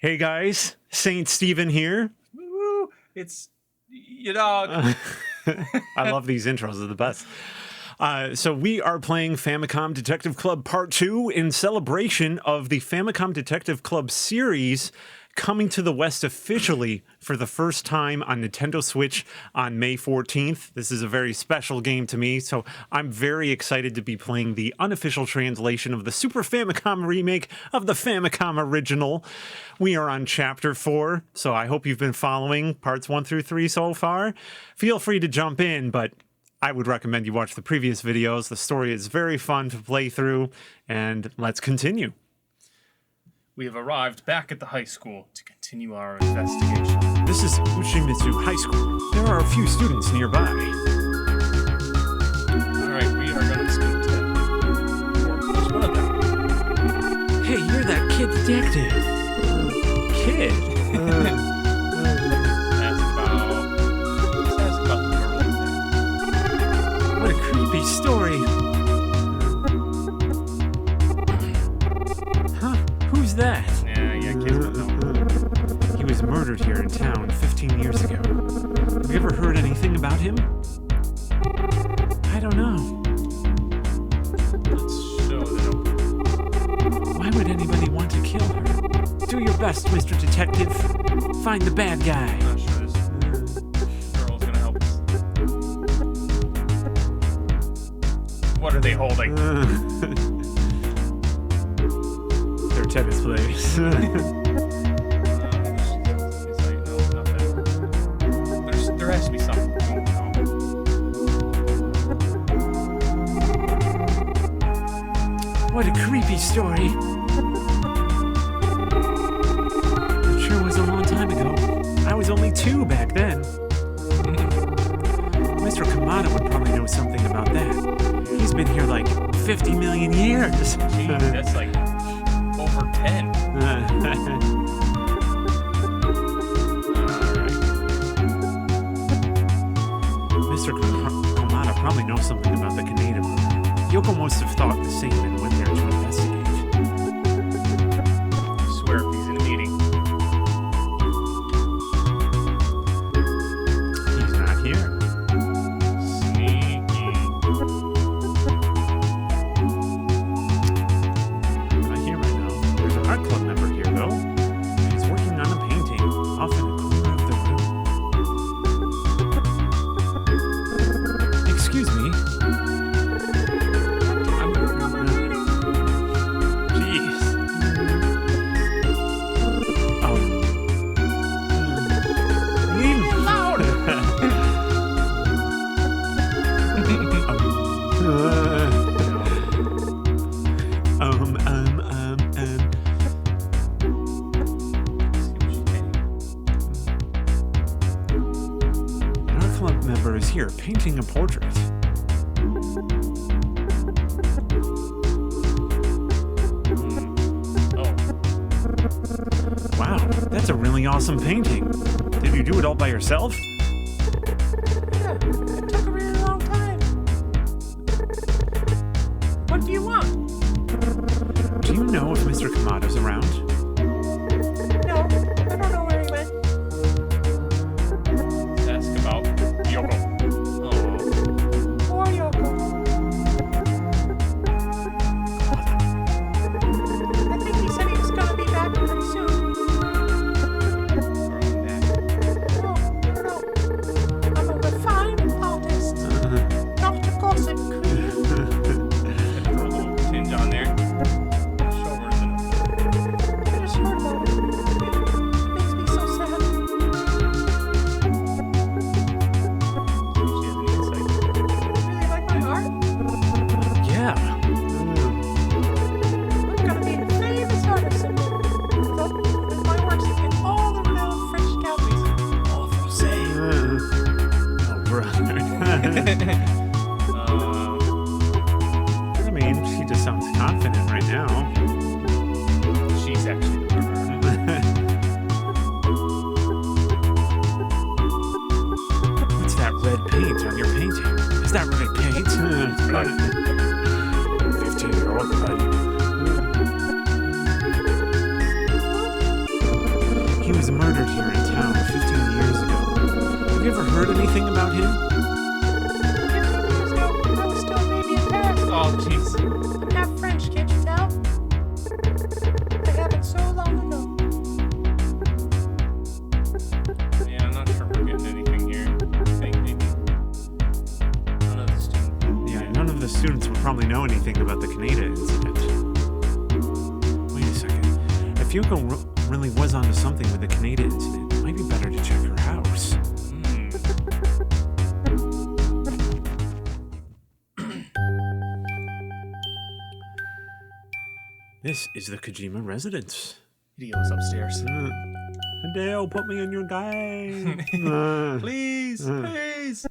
Hey guys, Saint Steven here. Woo! It's your dog. I love these intros, they're the best. So we are playing Famicom Detective Club Part 2 in celebration of the Famicom Detective Club Series coming to the West officially for the first time on Nintendo Switch on May 14th. This is a very special game to me, so I'm very excited to be playing the unofficial translation of the Super Famicom remake of the Famicom original. We are on Chapter 4, so I hope you've been following parts 1 through 3 so far. Feel free to jump in, but I would recommend you watch the previous videos. The story is very fun to play through, and let's continue. We have arrived back at the high school to continue our investigation. This is Ushimitsu High School. There are a few students nearby. Alright, we are going to speak to them. Or each one of them. Hey, you're that kid detective. Kid? Ask about the girl. What a creepy story. Huh? Who's that? Yeah, kids don't know. He was murdered here in town 15 years ago. Have you ever heard anything about him? I don't know. Let's show them. Why would anybody want to kill her? Do your best, Mr. Detective. Find the bad guy. I'm not sure this girl's going to help us. What are they holding? Their tennis players. There has to be something. What a creepy story. It sure was a long time ago. I was only 2 back then. Mr. Kamada would probably know something about that. He's been here like 50 million years. Gee, that's like over 10. Mr. Kamada probably knows something about the Kaneda murder. Yoko must have thought the same and went there to investigate. I swear if he's in a meeting. He's not here. Sneaky. Not here right now. There's an art club member here, though. She's working on a painting off in a corner of the room. Excuse me. Jeez. Loud! An art club member is here painting a portrait. Oh, Wow, that's a really awesome painting. Did you do it all by yourself? yeah. It took a really long time. What do you want? Do you know if Mr. Kamada's around? No, I don't know where he went. Let's ask about Yoko. Oh. Poor Yoko. I think he said he was gonna be back pretty soon. No, no. I'm a refined artist, not a gossip queen. Throw a little tinge on there. Show her the I just heard about it. It makes me so sad. She has an insight. You really like my art? Yeah. I'm gonna be a famous artist. With my works in all the renowned French galleries. All Francais. Oh, brother. I mean, she just sounds confident right now. She's actually the murderer. What's that red paint on your painting? Is that red paint? blood. 15-year-old blood. He was murdered here in town 15 years ago. Have you ever heard anything about him? 15 years ago, I was still a baby in Paris. Oh, jeez. I'm half French, can't you tell? It happened so long ago. Yeah, I'm not sure we're getting anything here. I think maybe none of the students. Yeah, none of the students would probably know anything about the Kaneda incident. Wait a second. If Yoko really was onto something with the Kaneda incident, it might be better to check her house. This is the Kojima Residence. Hideo is upstairs. Hideo, put me in your game. Please, please.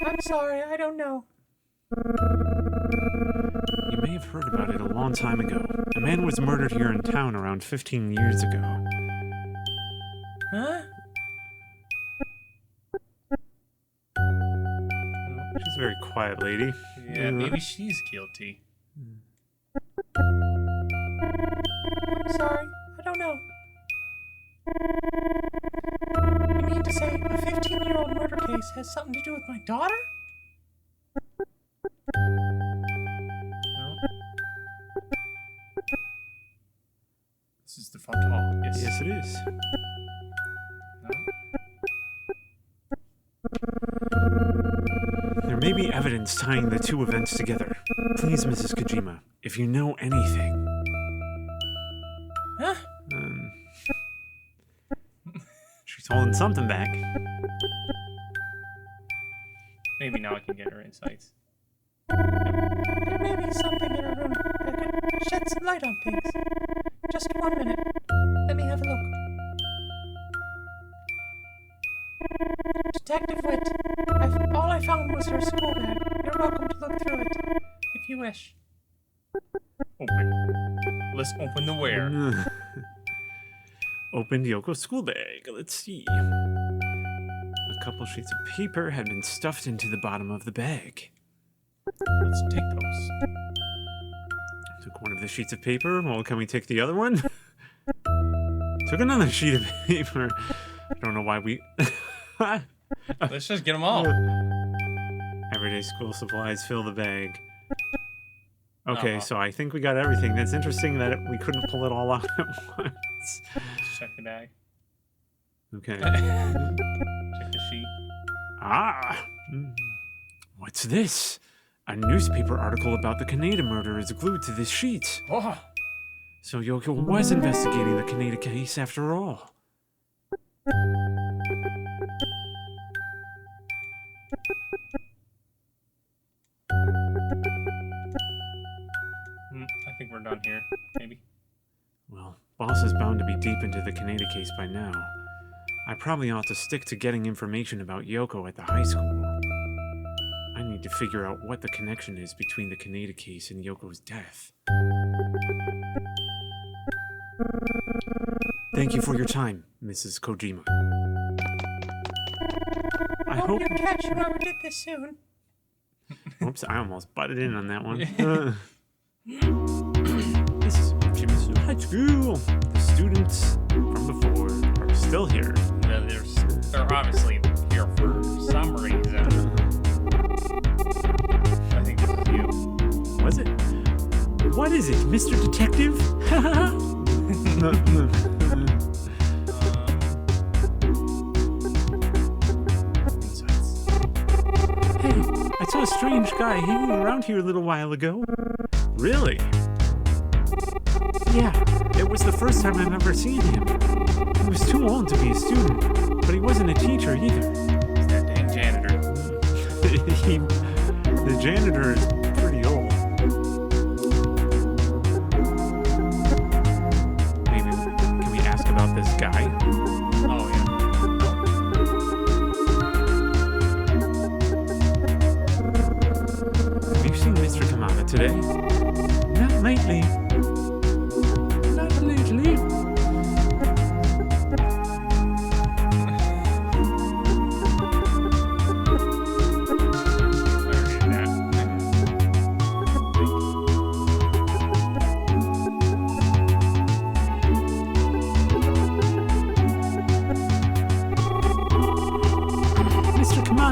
I'm sorry, I don't know. You may have heard about it a long time ago. A man was murdered here in town around 15 years ago. Huh? She's a very quiet lady. Yeah, maybe she's guilty. I'm sorry, I don't know. You mean to say a 15-year-old murder case has something to do with my daughter? No. This is the front hall. Yes. Yes, it is. No. There may be evidence tying the two events together. Please, Mrs. Kojima, if you know anything. Huh? She's holding something back. Maybe now I can get her insights. There may be something in her room that could shed some light on things. Just 1 minute. Let me have a look. Detective Witt, all I found was her school bag. You're welcome to look through it, if you wish. Open. Let's open the where. Opened Yoko's school bag. Let's see. A couple sheets of paper had been stuffed into the bottom of the bag. Let's take those. Took one of the sheets of paper. Well, can we take the other one? Took another sheet of paper. I don't know why we... Let's just get them all. Everyday school supplies fill the bag. Okay, so I think we got everything. That's interesting that we couldn't pull it all out at once. Let's check the bag. Okay. Check the sheet. Ah! What's this? A newspaper article about the Kaneda murder is glued to this sheet. Oh, So Yoko was investigating the Kaneda case after all. I think we're done here. Maybe. Well, boss is bound to be deep into the Kaneda case by now. I probably ought to stick to getting information about Yoko at the high school. I need to figure out what the connection is between the Kaneda case and Yoko's death. Thank you for your time, Mrs. Kojima. I hope you catch whoever did this soon. Oops, I almost butted in on that one. This is Kojima's high school. The students from before are still here. Yeah, they're obviously here for some reason. I think this is you. Was it? What is it, Mr. Detective? Insights. Hey, I saw a strange guy hanging around here a little while ago. Really? Yeah, it was the first time I've ever seen him. He was too old to be a student, but he wasn't a teacher either. It's that dang janitor. The janitor is pretty old. Maybe, can we ask about this guy? Oh, yeah. Have you seen Mr. Kamada today? Not lately. Not lately.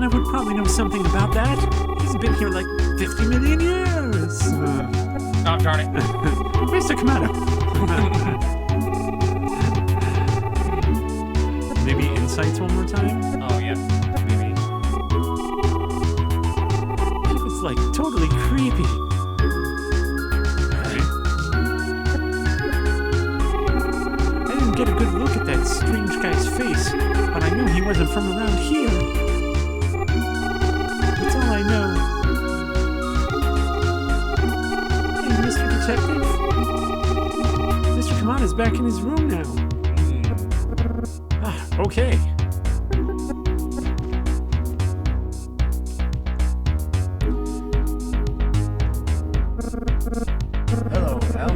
Kamada would probably know something about that. He's been here like 50 million years. Oh, darn it. Mr. Kamada. Maybe insights one more time? Oh, yeah. Maybe. He was like totally creepy. Right? I didn't get a good look at that strange guy's face, but I knew he wasn't from around here. That's all I know. Hey, Mr. Detective. Mr. Kamada's back in his room now. Ah, okay. Hello, Al.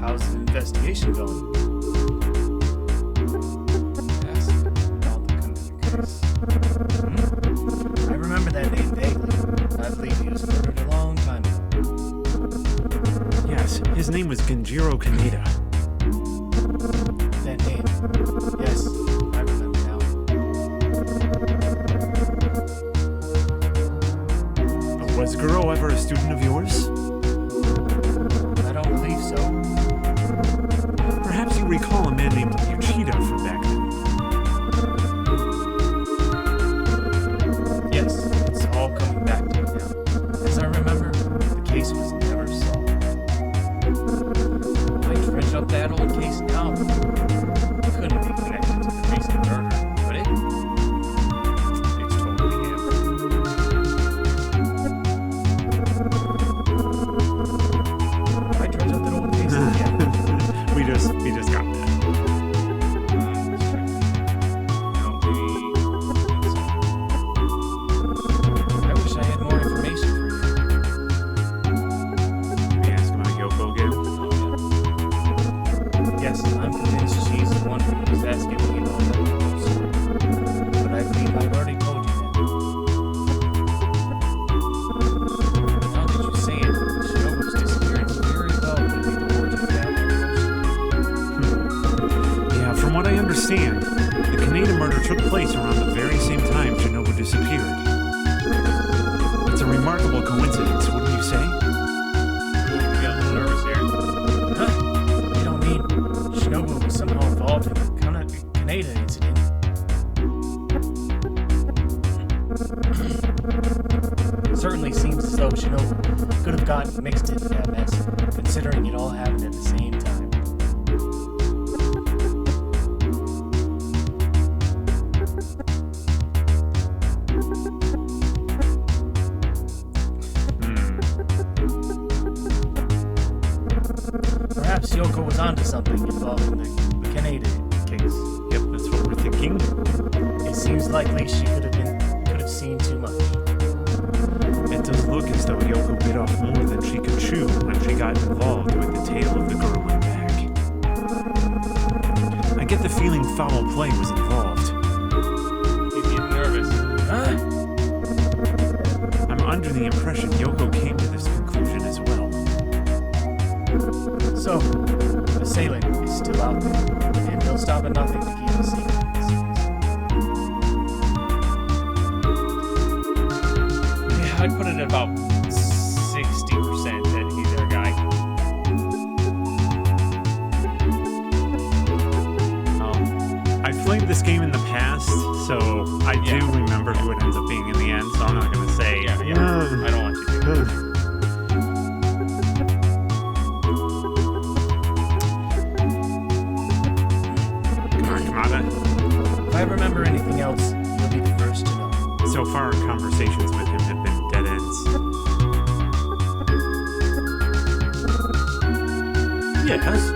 How's the investigation going? Yes. All the case. I remember that name vaguely. I believe he was murdered a long time ago. Yes, his name was Genjiro Kaneda. That name. Yes, I remember now. Was Guro ever a student of yours? I don't believe so. Perhaps you recall a man named Uchida from back then. Yes, it's all coming back to me now. As I remember, the case was never solved. Why dredge up that old case now? Couldn't be connected to the recent murder, could it? It's totally him. I dredge up that old case again. We just got that. I wish I had more information for you. Maybe ask him about Yoko again. Yes, I'm convinced she's the one who was asking me about that post. But I believe I've already told you that. Now that you say it, Shinobu's disappearance very well could be the origin of that post. Yeah, from what I understand, the Kaneda murder took place around the very same time Shinobu disappeared. It's a remarkable coincidence, wouldn't you say? You got a little nervous here. Huh? You don't mean Shinobu was somehow involved in the Kaneda incident? Certainly seems as though Shinobu could have gotten mixed into that mess, considering it all happened at the same time. Perhaps Yoko was onto something involving the Kaneda case. Yep, that's what we're thinking. It seems likely she could have seen too much. It does look as though Yoko bit off more than she could chew when she got involved with the tale of the girl in back. I get the feeling foul play was involved. He's getting nervous. Huh? I'm under the impression Yoko came to this conclusion as well. So, the assailant is still out there, and he'll stop at nothing to keep the secret. Yeah, I'd put it at about 60% that he's our guy. I've played this game in the past, so I do remember who it ends up being in the end, so I'm not going to say. Yeah. I don't want you to. Come on, Kamada. If I remember anything else, you'll be the first to know. So far, our conversations with him have been dead ends. Yes.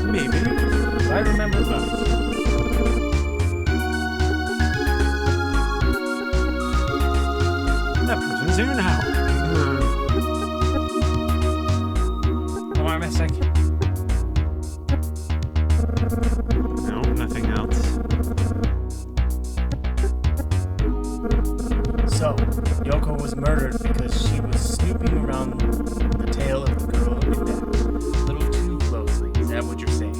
Maybe. If I remember well, That person's here now. Come on a second. No, nothing else. so, Yoko was murdered because she was snooping around the tail of the girl in back a little too closely. Is that what you're saying?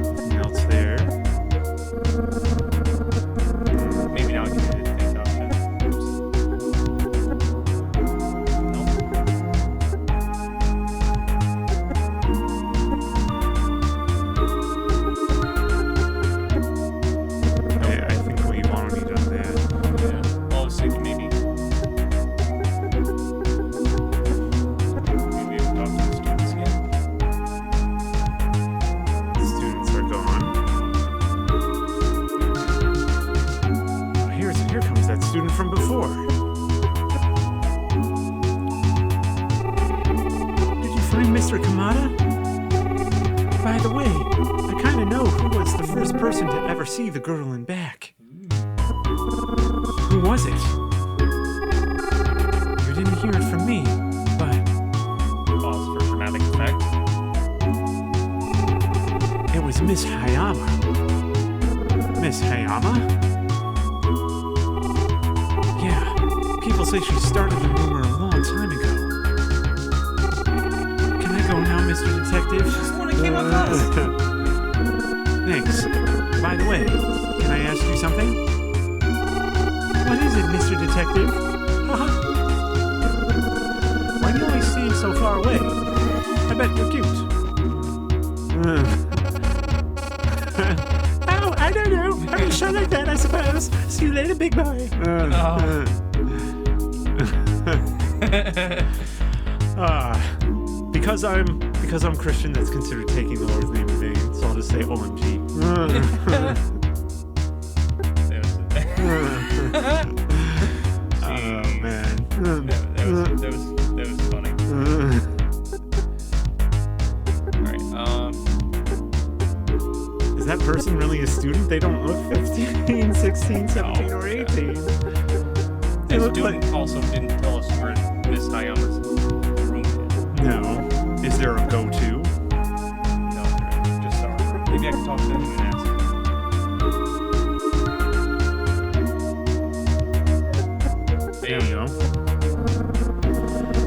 Nothing else there. Maybe now I can edit things out. Oops. Nope. I think we've already done that. Yeah. Well, I was thinking maybe. Maybe we talk to the students again. The students are gone. Oh, here comes that student from before. Did you find Mr. Kamada? By the way, I kind of know who was the first person to ever see the girl in back. Who was it? You didn't hear it from me, but Pause for dramatic effect. it was Miss Hayama. Miss Hayama? Yeah, people say she started the rumor a long time ago. Can I go now, Mr. Detective? She's the one that came with us. Thanks. By the way, can I ask you something? What is it, Mr. Detective? Haha. Why do you always stand so far away? I bet you're cute. Oh, I don't know. I'm just shot like that, I suppose. See you later, big boy. Because I'm Christian, that's considered taking the Lord's name in vain. So I'll just say OMG. Oh man. That was funny. Alright, Is that person really a student? They don't look 15, 16, 17, or 18. They the look student like... also didn't tell us where Miss Hayama's room is. No. Is there a go-to? No, there isn't. Just our room. Maybe I can talk to him and ask him. There we go.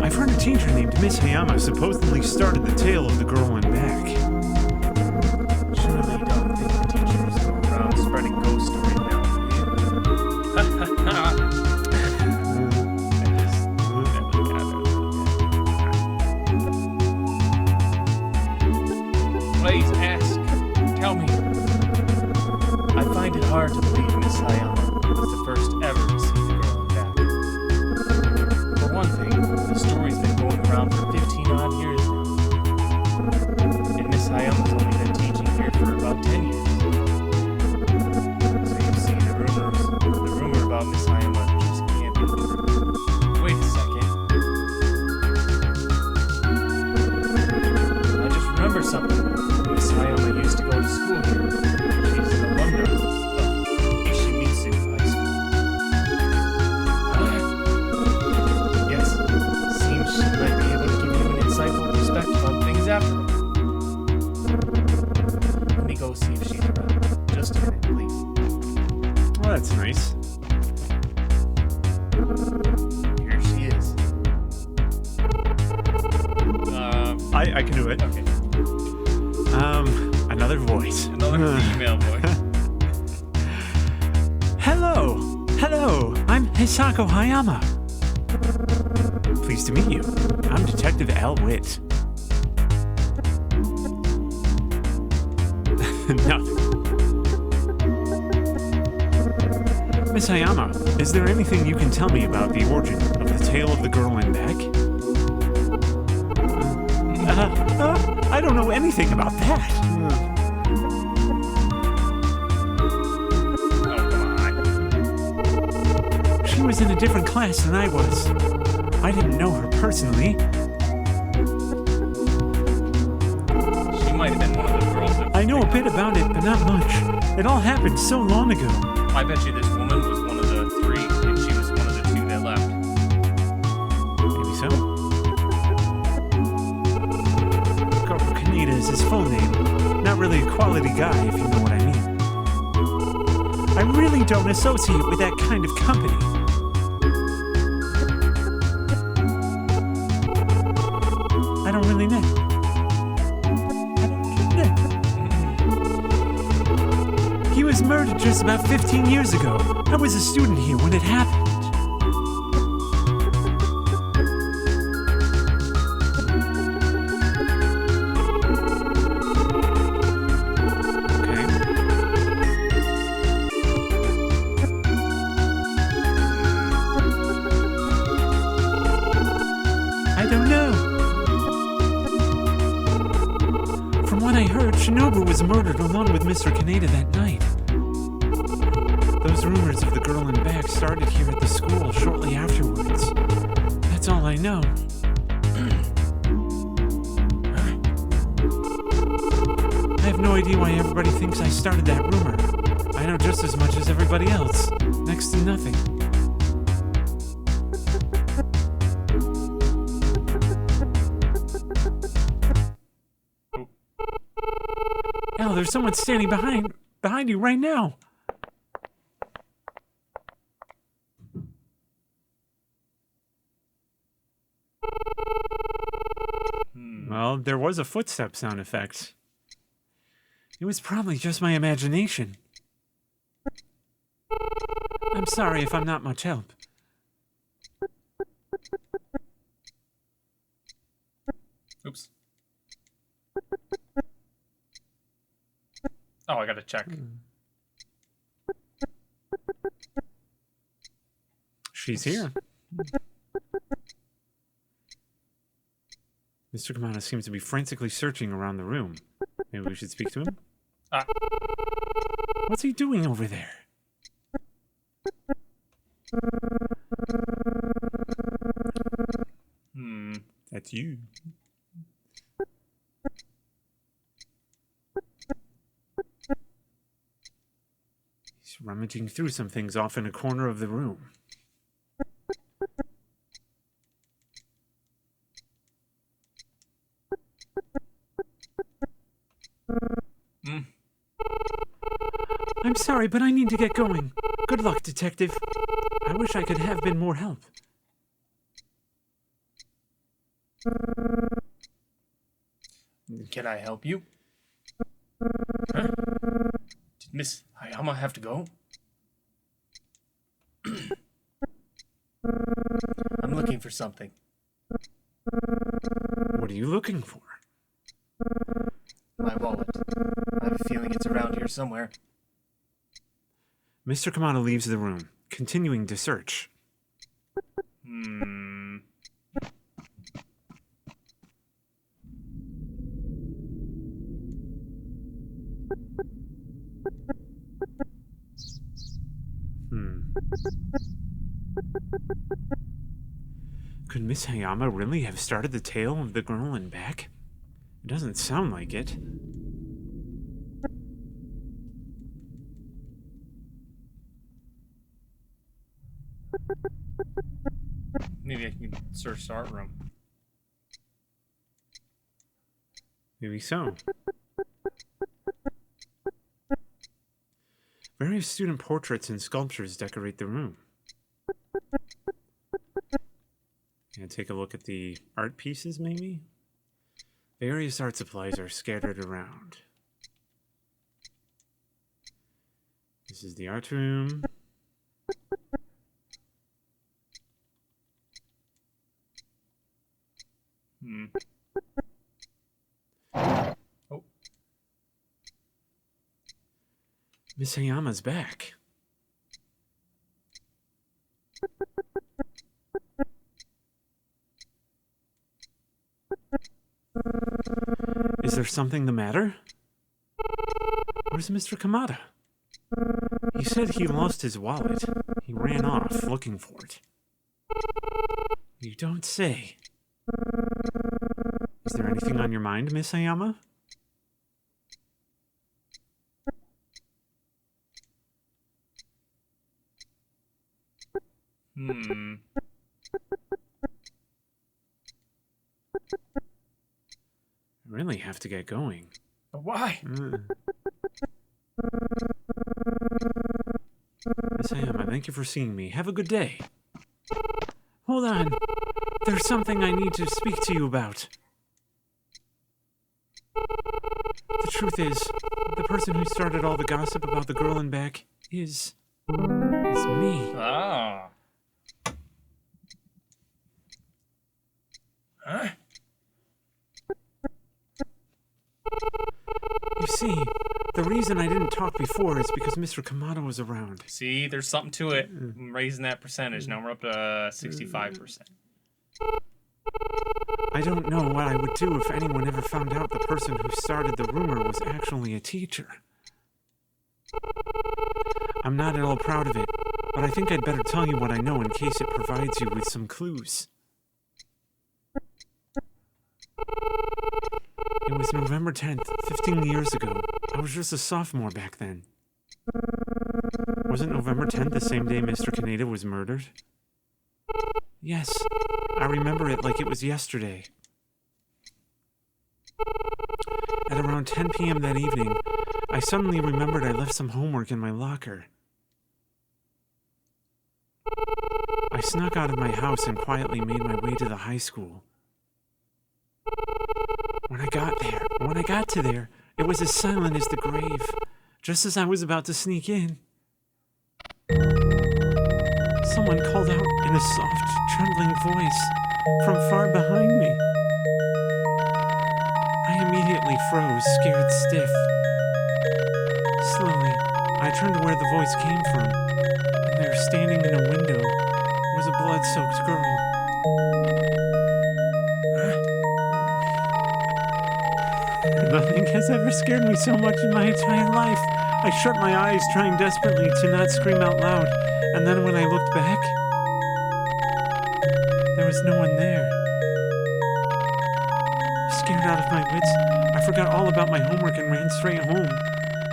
I've heard a teacher named Miss Hayama supposedly started the tale of the girl in back. Surely you don't think the teachers go around spreading ghost stories now, Please ask. Tell me. I find it hard to believe Miss Hayama was the first ever to see the girl in back. For one thing, the story's been going around for 15 odd years now. And Miss Hayama's only been teaching here for about 10 years. So you see, the rumor about Miss Hayama just can't be true. Wait a second. I just remember something. Miss Hayama used to go to school here. She's an alumna of Ishimitsu High School. Yes, seems she might be able to give you an insightful perspective on things after all. Let me go see if she's around. Just a minute, please. Well, that's nice. Here she is. I can do it. Okay. Another voice. Another female voice. Hello, I'm Hisako Hayama. Pleased to meet you. I'm Detective Al Witt. Nothing. Miss Hayama, is there anything you can tell me about the origin of the tale of the girl in back? I don't know anything about that. Oh, come on. She was in a different class than I was. I didn't know her personally. She might have been one of the girls that... I know a bit about it, but not much. It all happened so long ago. I bet you this woman was one of the three, and she was one of the two that left. Maybe so. Corporal Kaneda is his full name. Not really a quality guy, if you know what I mean. I really don't associate with that kind of company. don't really know. He was murdered just about 15 years ago. I was a student here when it happened. Was murdered along with Mr. Kaneda that night. Those rumors of the girl in back started here at the school shortly afterwards. That's all I know. I have no idea why everybody thinks I started that rumor. I know just as much as everybody else. Next to nothing. Al, there's someone standing behind you right now. Well, there was a footstep sound effect. It was probably just my imagination. I'm sorry if I'm not much help. Oops. Oh, I gotta check. She's here. Mr. Kamada seems to be frantically searching around the room. Maybe we should speak to him? What's he doing over there? That's you. He's rummaging through some things off in a corner of the room. I'm sorry, but I need to get going. Good luck, Detective. I wish I could have been more help. Can I help you? Huh? Did Miss Hayama have to go? I'm looking for something. What are you looking for? My wallet. I have a feeling it's around here somewhere. Mr. Kamada leaves the room, continuing to search. Could Miss Hayama really have started the tale of the girl in back? It doesn't sound like it. Maybe I can search the art room. Maybe so. Various student portraits and sculptures decorate the room. And take a look at the art pieces, maybe? Various art supplies are scattered around. This is the art room. Oh. Miss Hayama's back. Is there something the matter? Where's Mr. Kamada? He said he lost his wallet. He ran off looking for it. You don't say. Is there anything on your mind, Miss Hayama? I really have to get going. Why? Miss Hayama, thank you for seeing me. Have a good day. Hold on. There's something I need to speak to you about. The truth is, the person who started all the gossip about the girl in back is me. Ah. Huh? You see, the reason I didn't talk before is because Mr. Kamado was around. See, there's something to it. I'm raising that percentage. Now we're up to 65%. I don't know what I would do if anyone ever found out the person who started the rumor was actually a teacher. I'm not at all proud of it, but I think I'd better tell you what I know in case it provides you with some clues. It was November 10th, 15 years ago. I was just a sophomore back then. Wasn't November 10th the same day Mr. Kaneda was murdered? Yes, I remember it like it was yesterday. At around 10 p.m. that evening, I suddenly remembered I left some homework in my locker. I snuck out of my house and quietly made my way to the high school. When I got to there, it was as silent as the grave, just as I was about to sneak in. Someone called out in a soft, trembling voice from far behind me. I immediately froze, scared stiff. Slowly, I turned to where the voice came from, and there, standing in a window, was a blood-soaked girl. Nothing has ever scared me so much in my entire life. I shut my eyes, trying desperately to not scream out loud, and then when I looked back, there was no one there. Scared out of my wits, I forgot all about my homework and ran straight home.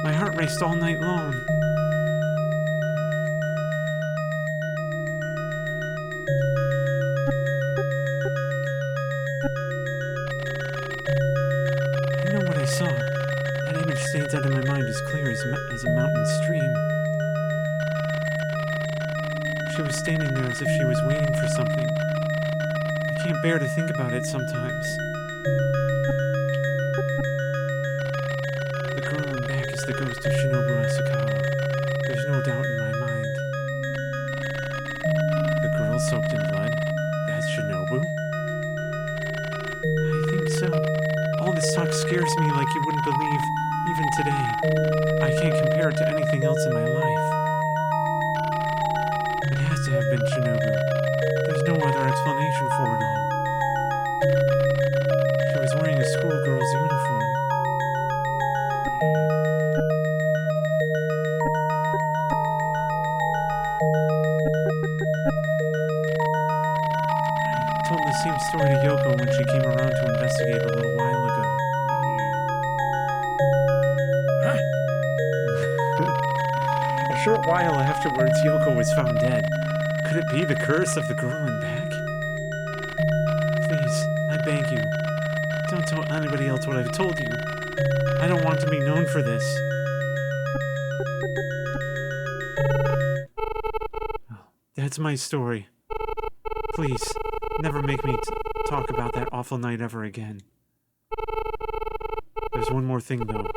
My heart raced all night long. I know what I saw. That image stands out in my mind as clear as a mountain stream. She was standing there as if she was waiting for something. I can't bear to think about it sometimes. The girl in back is the ghost of Shinobu Asakawa. There's no doubt in my mind. The girl soaked in blood? That's Shinobu? I think so. All this talk scares me like you wouldn't believe, even today. I can't compare it to anything else in my life. It has to have been Shinobu. There's no other explanation for it all. She was wearing a schoolgirl's uniform. I told the same story to Yoko when she came around to investigate a little while ago. A short while afterwards, Yoko was found dead. Could it be the curse of the girl in back? Please, I beg you, don't tell anybody else what I've told you. I don't want to be known for this. That's my story. Please, never make me talk about that awful night ever again. There's one more thing, though.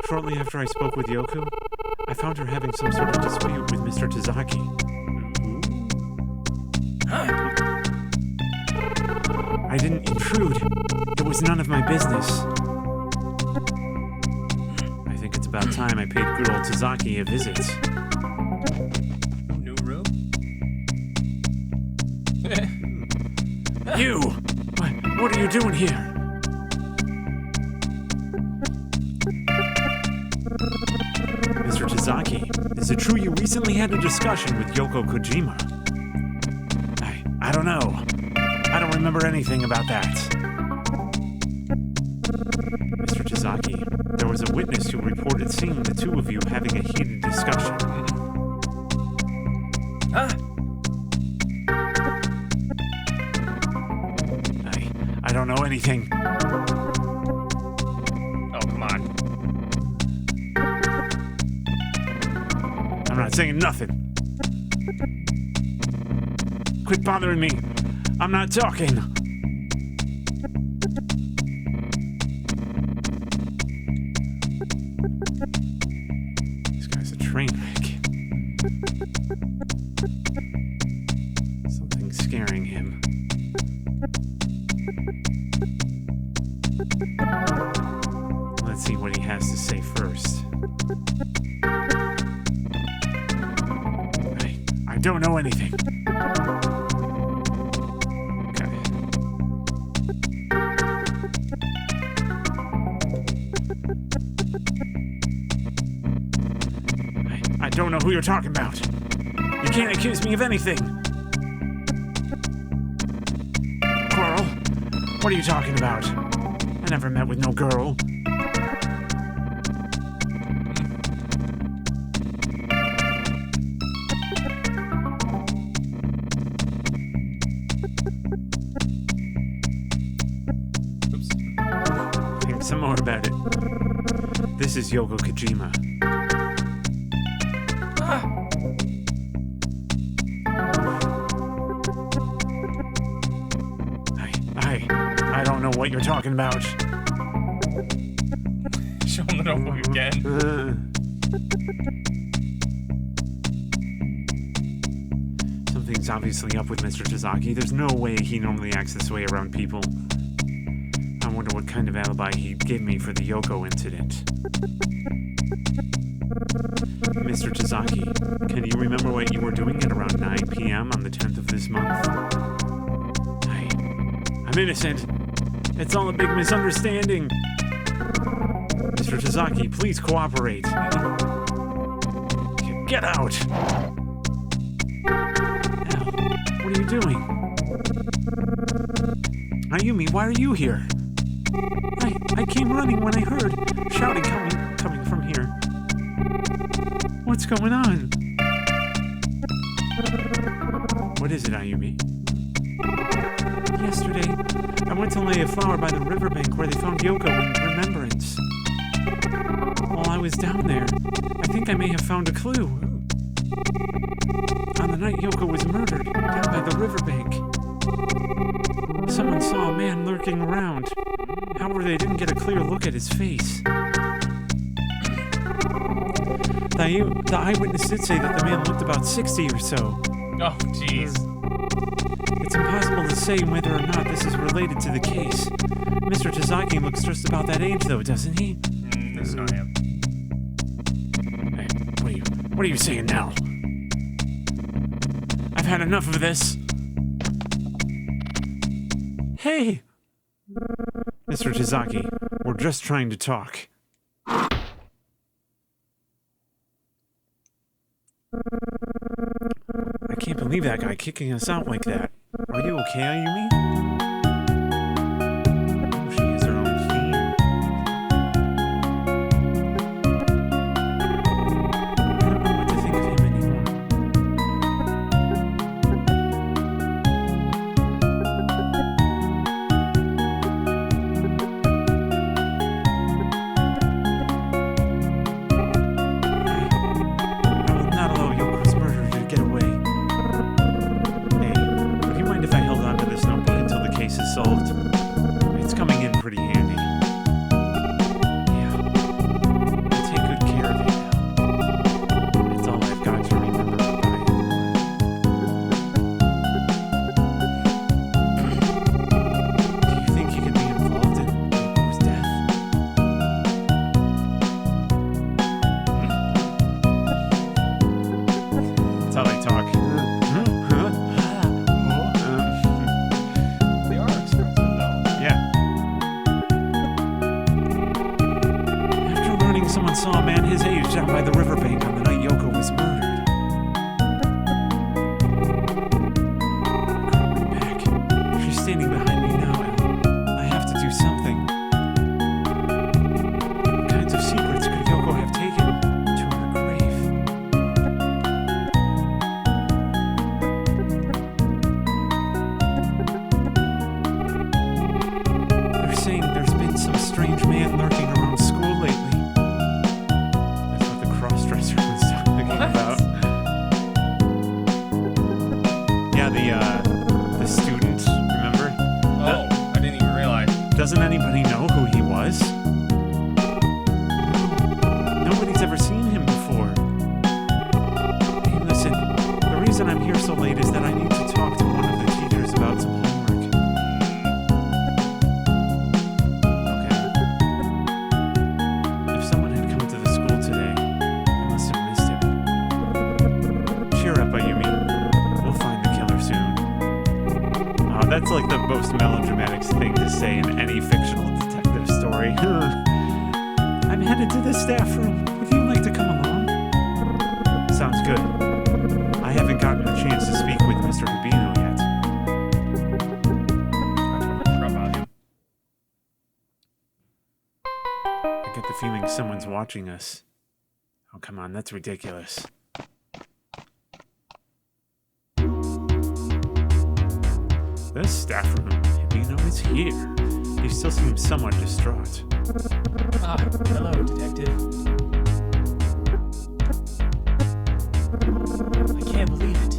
Shortly after I spoke with Yoko, I found her having some sort of dispute with Mr. Tazaki. I didn't intrude. It was none of my business. I think it's about time I paid good old Tazaki a visit. New room? You! What are you doing here? Mr. Tazaki, is it true you recently had a discussion with Yoko Kojima? I don't know. I don't remember anything about that. Mr. Tazaki, there was a witness who reported seeing the two of you having a heated discussion. I don't know anything. Oh, come on. I'm not saying nothing. Quit bothering me. I'm not talking. first. I don't know anything. Okay. I don't know who you're talking about. You can't accuse me of anything. Coral, what are you talking about? I never met with no girl. Think some more about it. This is Yoko Kojima. I don't know what you're talking about. Show him the notebook again. Something's obviously up with Mr. Tazaki. There's no way he normally acts this way around people. I wonder what kind of alibi he'd give me for the Yoko incident. Mr. Tazaki, can you remember what you were doing at around 9 p.m. on the 10th of this month? I'm innocent. It's all a big misunderstanding. Mr. Tazaki, please cooperate. Get out! Al, what are you doing? Ayumi, why are you here? I came running when I heard shouting coming from here. What's going on? What is it, Ayumi? Yesterday, I went to lay a flower by the riverbank where they found Yoko in remembrance. While I was down there, I think I may have found a clue. On the night Yoko was murdered, down by the riverbank, someone saw a man lurking around. However, they didn't get a clear look at his face. The eyewitness did say that the man looked about 60 or so. Oh, jeez. It's impossible to say whether or not this is related to the case. Mr. Tazaki looks just about that age, though, doesn't he? That's not him. Hey, what are you saying now? I've had enough of this. Hey! Mr. Tazaki, we're just trying to talk. I can't believe that guy kicking us out like that. Are you okay, Ayumi? Oh, she has her own theme. I don't know what to think of him anymore. I will not allow Yoko's murderer to get away. Hey, would you mind if I held on to this notebook until the case is solved? It's coming in pretty handy. Yeah. I'll take good care of it now. It's all I've got to remember about it. Do you think he could be involved in Yoko's death? That's how I talk. They are expensive, though. Yeah. After learning someone saw a man his age down by the riverbank on the night Yoko was murdered. Crawling back. She's standing behind me now, Al. I have to do something. What kinds of secrets could Yoko have taken to her grave? They're saying there's been some strange man lurking around school lately. That's what the crossdresser was talking about. Yeah, the student, remember? Oh, I didn't even realize. Doesn't anybody know who he was? Nobody's ever seen him before. Hey, listen, the reason I'm here so late is that I need to talk to one of the teachers about some homework. Okay. If someone had come say in any fictional detective story. I'm headed to the staff room. Would you like to come along? Sounds good. I haven't gotten a chance to speak with Mr. Rubino yet. I get the feeling someone's watching us. Oh, come on, that's ridiculous. The staff room. Rubino is here. He still seems somewhat distraught. Ah, hello, detective. I can't believe it.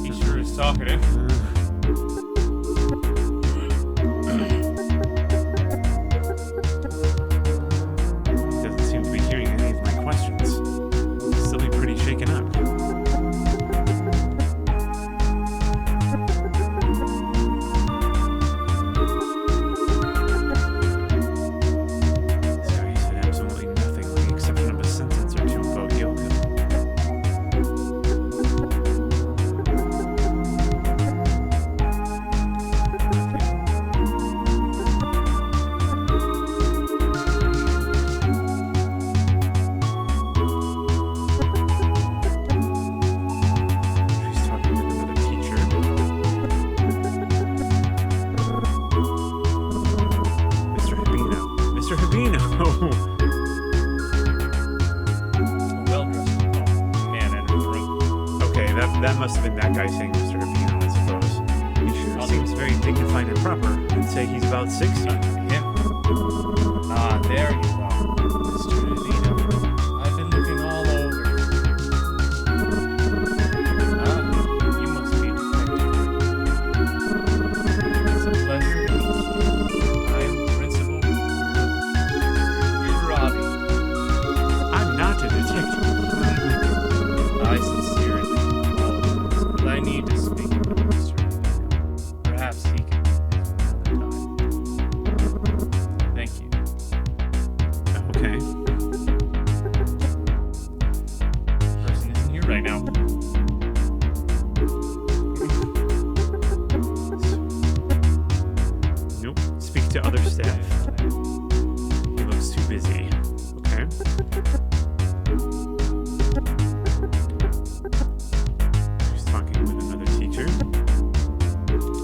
He sure is talkative. Doesn't seem to be hearing any of my questions. Still be pretty shaken up. This guy said absolutely nothing with the exception of a sentence or two about yoga. She's talking with another teacher. Mr. Rubino. Mr. Rubino! A well-dressed man entered the room. Okay, that must have been that guy saying Mr. Rubino, I suppose. He sure seems very dignified and proper. I'd say he's about 60. Him. Ah, there you are. Mr. Rubino, I've been looking all over. Ah, you must be a detective. It's a pleasure to meet you. I'm Principal. You're Robbie. I'm not a detective. I sincerely apologize, but I need to speak with Mr. Rubino. Perhaps he can another time. Thank you. Okay. Person isn't here right now. Nope. Speak to other staff. He looks too busy. Okay. She's talking with another teacher.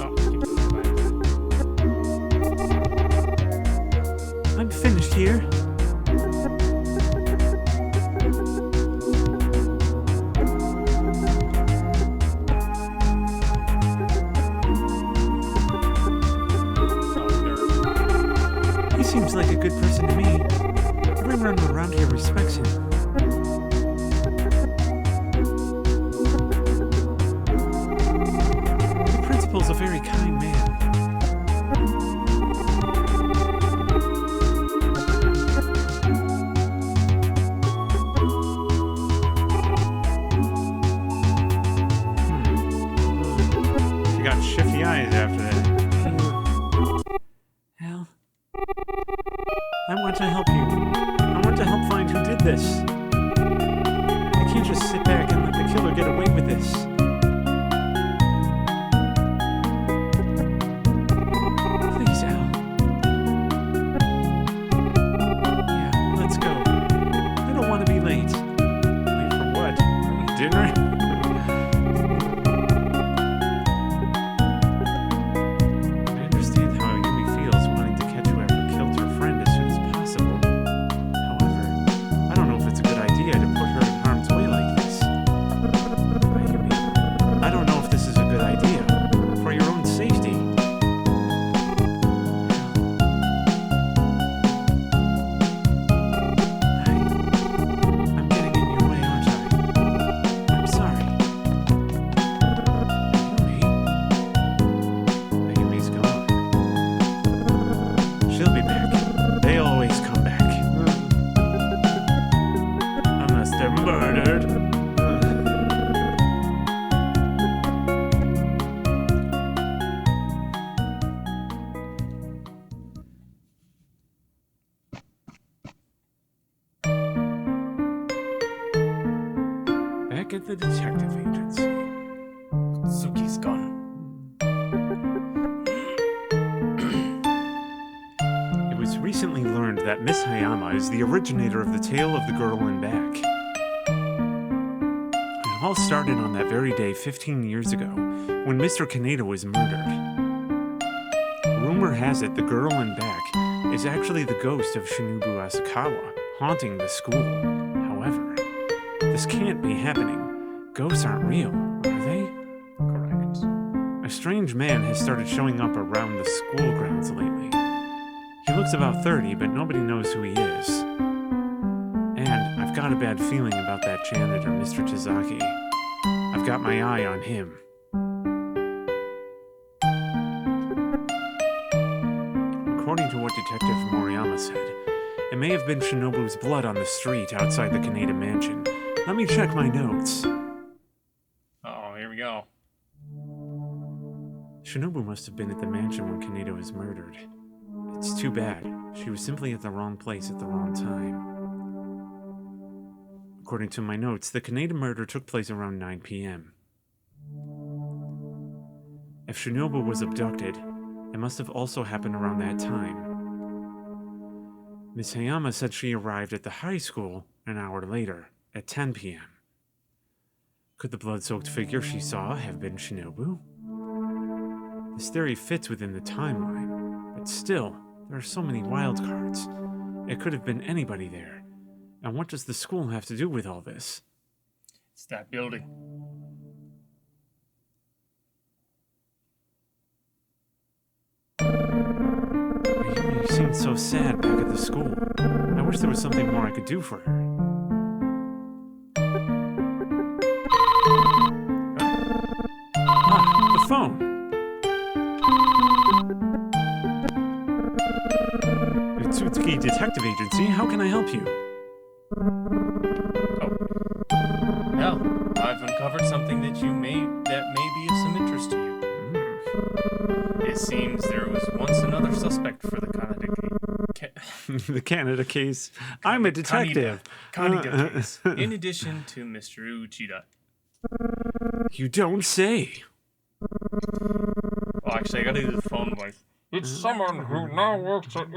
Oh, keep going by. I'm finished here. He seems like a good person to me. Everyone around here respects him. The principal's a very kind man. She got shifty eyes after that. Hal, I want to help you. I want to help find who did this. I can't just sit back and let the killer get away with this. Please, Al. Yeah, let's go. I don't want to be late. Late for what? Dinner? I understand how Yumi feels wanting to catch whoever killed her friend as soon as possible. back at the detective agency. Suki's gone. It was recently learned that Miss Hayama is the originator of the tale of the girl in back. It all started on that very day 15 years ago, when Mr. Kaneda was murdered. Rumor has it the girl in back is actually the ghost of Shinobu Asakawa, haunting the school. However, this can't be happening. Ghosts aren't real, are they? Correct. A strange man has started showing up around the school grounds lately. He looks about 30, but nobody knows who he is. And I've got a bad feeling about that janitor, Mr. Tazaki. I've got my eye on him. According to what Detective Moriyama said, it may have been Shinobu's blood on the street outside the Kaneda mansion. Let me check my notes. Oh, here we go. Shinobu must have been at the mansion when Kaneda was murdered. It's too bad. She was simply at the wrong place at the wrong time. According to my notes, the Kaneda murder took place around 9 p.m. If Shinobu was abducted, it must have also happened around that time. Miss Hayama said she arrived at the high school an hour later, at 10 p.m. Could the blood-soaked figure she saw have been Shinobu? This theory fits within the timeline, but still, there are so many wild cards. It could have been anybody there. And what does the school have to do with all this? It's that building. You seemed so sad back at the school. I wish there was something more I could do for her. The phone. Utsuki Detective Agency, how can I help you? Well, I've uncovered something that may be of some interest to you. It seems there was once another suspect for the Kaneda case. The Canada case. I'm a detective. Kaneda case. In addition to Mr. Uchida. You don't say. Well, actually, I gotta do the phone voice. It's someone who now works at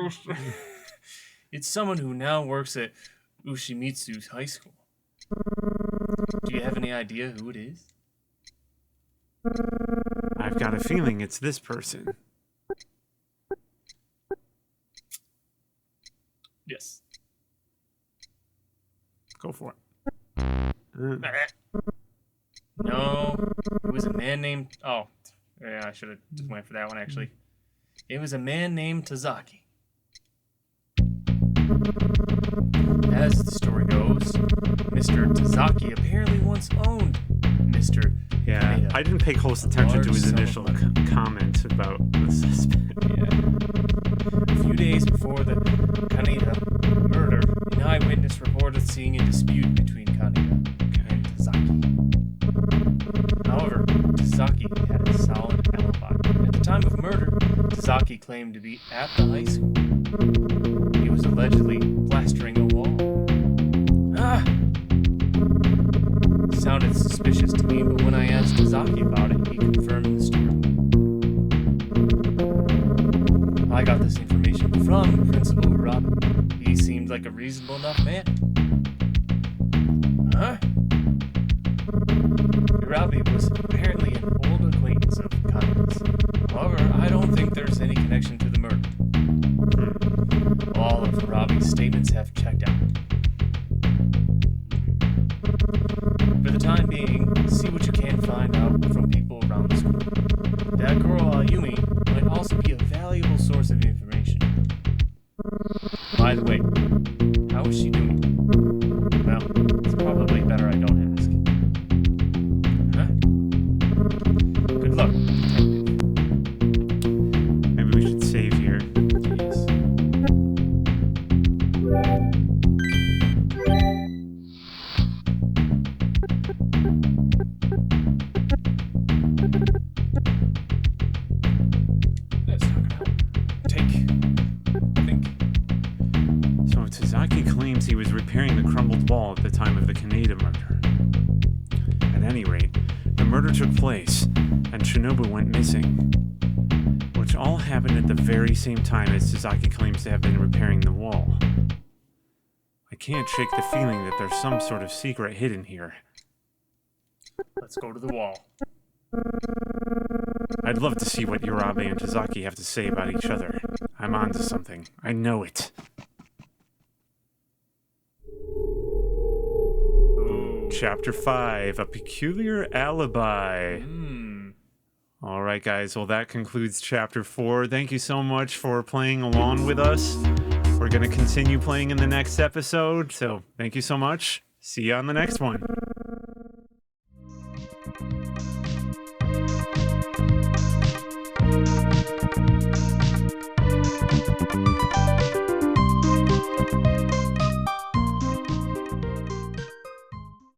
It's someone who now works at Ushimitsu's high school. Do you have any idea who it is? I've got a feeling it's this person. Yes. Go for it. No, it was a man named... Oh, yeah, I should have just went for that one, actually. It was a man named Tazaki. As the story goes, Mr. Tazaki apparently once owned Mr. Yeah, Kaneda. I didn't pay close attention to his Large initial sum of money. comment about the suspect. Yeah. A few days before the Kaneda murder, an eyewitness reported seeing a dispute between Kaneda and Tazaki. However, Tazaki had a solid alibi. At the time of murder, Tazaki claimed to be at the high school. He was allegedly plastering a wall. Sounded suspicious to me, but when I asked Tazaki about it, he confirmed the story. I got this information from Principal Urabi. He seemed like a reasonable enough man. Urabi was apparently an old acquaintance of Kaneda's. However, I don't think there's any connection to the murder. All of Urabi's statements have checked out. For the time being, see what you can find out from people around the school. That girl Ayumi might also be a valuable source of information. By the way, how is she doing? Well, it's probably better I don't ask. Huh? Good luck, detective. Maybe we should save here. Yes. That's not gonna help. Think. So Tazaki claims he was repairing the crumbled wall at the time of the Kaneda murder. any rate, the murder took place, and Shinobu went missing. Which all happened at the very same time as Sasaki claims to have been repairing the wall. I can't shake the feeling that there's some sort of secret hidden here. Let's go to the wall. I'd love to see what Urabe and Tazaki have to say about each other. I'm onto something. I know it. Ooh. Chapter 5, A Peculiar Alibi. All right, guys. Well, that concludes Chapter 4. Thank you so much for playing along with us. We're going to continue playing in the next episode, so thank you so much. See you on the next one.